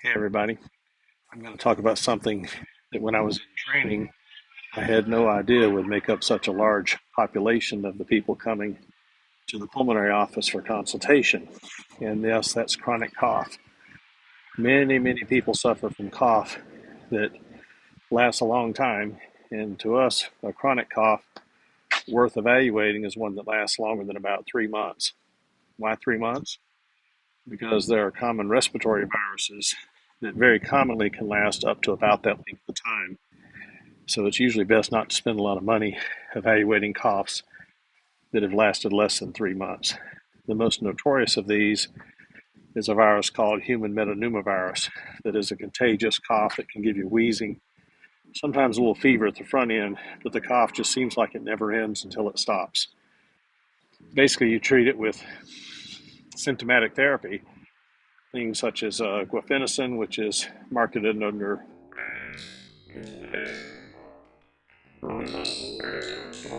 Hey everybody, I'm going to talk about something that when I was in training, I had no idea would make up such a large population of the people coming to the pulmonary office for consultation. And yes, that's chronic cough. Many people suffer from cough that lasts a long time. And to us, a chronic cough worth evaluating is one that lasts longer than about 3 months. Why 3 months? Because there are common respiratory viruses that very commonly can last up to about that length of time. So it's usually best not to spend a lot of money evaluating coughs that have lasted less than 3 months. The most notorious of these is a virus called human metapneumovirus that is a contagious cough that can give you wheezing, sometimes a little fever at the front end, but the cough just seems like it never ends until it stops. Basically, you treat it with symptomatic therapy, things such as guaifenesin, which is marketed under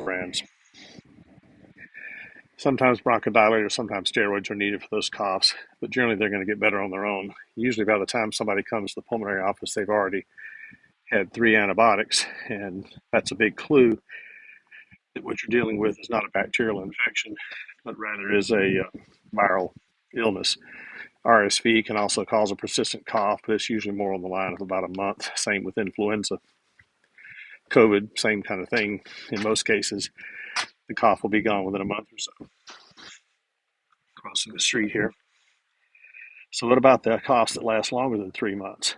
brands. Sometimes bronchodilators, sometimes steroids are needed for those coughs, but generally they're going to get better on their own. Usually, by the time somebody comes to the pulmonary office, they've already had 3 antibiotics, and that's a big clue that what you're dealing with is not a bacterial infection, but rather is a viral illness. RSV can also cause a persistent cough, but it's usually more on the line of about a month. Same with influenza. COVID, same kind of thing. In most cases, the cough will be gone within a month or so. Crossing the street here. So what about the coughs that last longer than 3 months?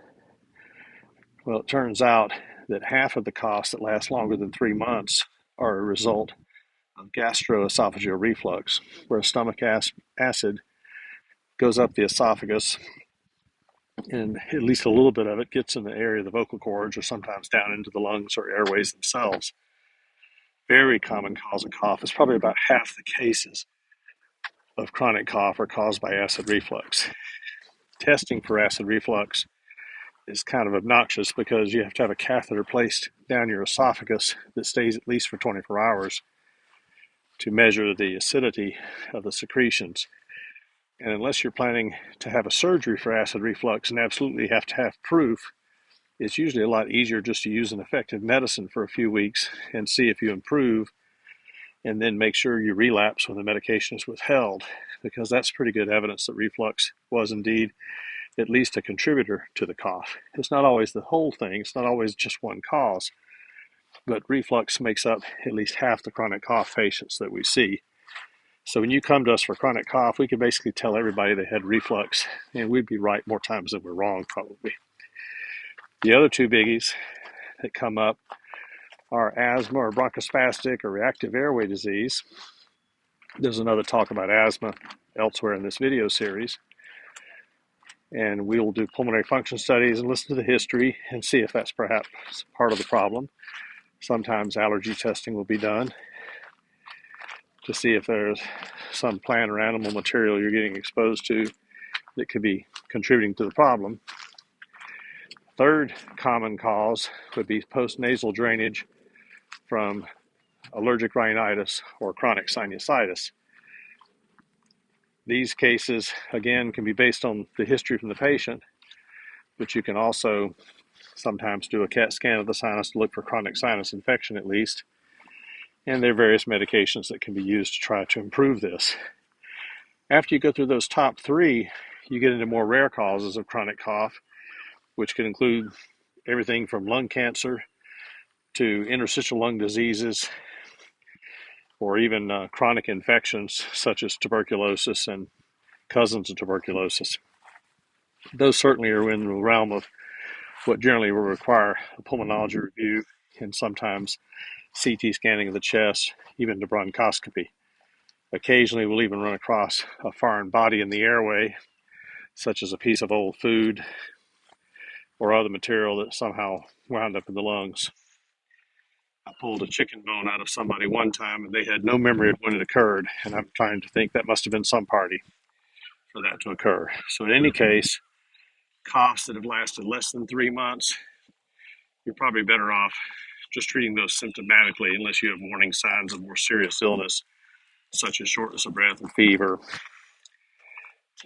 Well, it turns out that half of the coughs that last longer than 3 months are a result of gastroesophageal reflux, where stomach acid goes up the esophagus, and at least a little bit of it gets in the area of the vocal cords or sometimes down into the lungs or airways themselves. Very common cause of cough. It's probably about half the cases of chronic cough are caused by acid reflux. Testing for acid reflux is kind of obnoxious because you have to have a catheter placed down your esophagus that stays at least for 24 hours to measure the acidity of the secretions. And unless you're planning to have a surgery for acid reflux and absolutely have to have proof, it's usually a lot easier just to use an effective medicine for a few weeks and see if you improve, and then make sure you relapse when the medication is withheld, because that's pretty good evidence that reflux was indeed at least a contributor to the cough. It's not always the whole thing, it's not always just one cause, but reflux makes up at least half the chronic cough patients that we see. So when you come to us for chronic cough, we can basically tell everybody they had reflux, and we'd be right more times than we're wrong, probably. The other two biggies that come up are asthma or bronchospastic or reactive airway disease. There's another talk about asthma elsewhere in this video series. And we will do pulmonary function studies and listen to the history and see if that's perhaps part of the problem. Sometimes allergy testing will be done to see if there's some plant or animal material you're getting exposed to that could be contributing to the problem. Third common cause would be postnasal drainage from allergic rhinitis or chronic sinusitis. These cases, again, can be based on the history from the patient, but you can also sometimes do a CAT scan of the sinus to look for chronic sinus infection at least. And there are various medications that can be used to try to improve this. After you go through those top three, you get into more rare causes of chronic cough, which can include everything from lung cancer to interstitial lung diseases, or even chronic infections such as tuberculosis and cousins of tuberculosis. Those certainly are in the realm of what generally will require a pulmonology review and sometimes CT scanning of the chest, even to bronchoscopy. Occasionally, we'll even run across a foreign body in the airway, such as a piece of old food or other material that somehow wound up in the lungs. I pulled a chicken bone out of somebody one time, and they had no memory of when it occurred, and I'm trying to think that must have been some party for that to occur. So in any case, coughs that have lasted less than 3 months, you're probably better off just treating those symptomatically unless you have warning signs of more serious illness, such as shortness of breath and fever,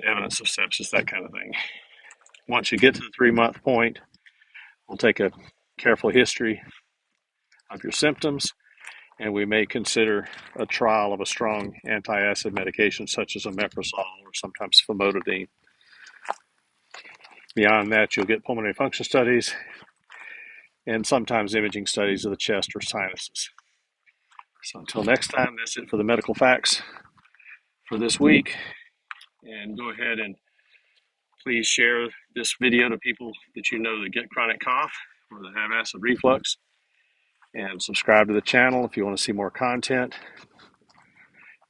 evidence of sepsis, that kind of thing. Once you get to the 3-month point, we'll take a careful history of your symptoms, and we may consider a trial of a strong antacid medication such as omeprazole or sometimes famotidine. Beyond that, you'll get pulmonary function studies and sometimes imaging studies of the chest or sinuses. So until next time, that's it for the medical facts for this week. And go ahead and please share this video to people that you know that get chronic cough or that have acid reflux. And subscribe to the channel if you want to see more content.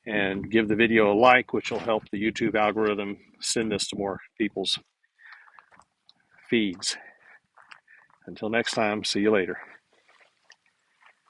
And give the video a like, which will help the YouTube algorithm send this to more people's feeds. Until next time, see you later.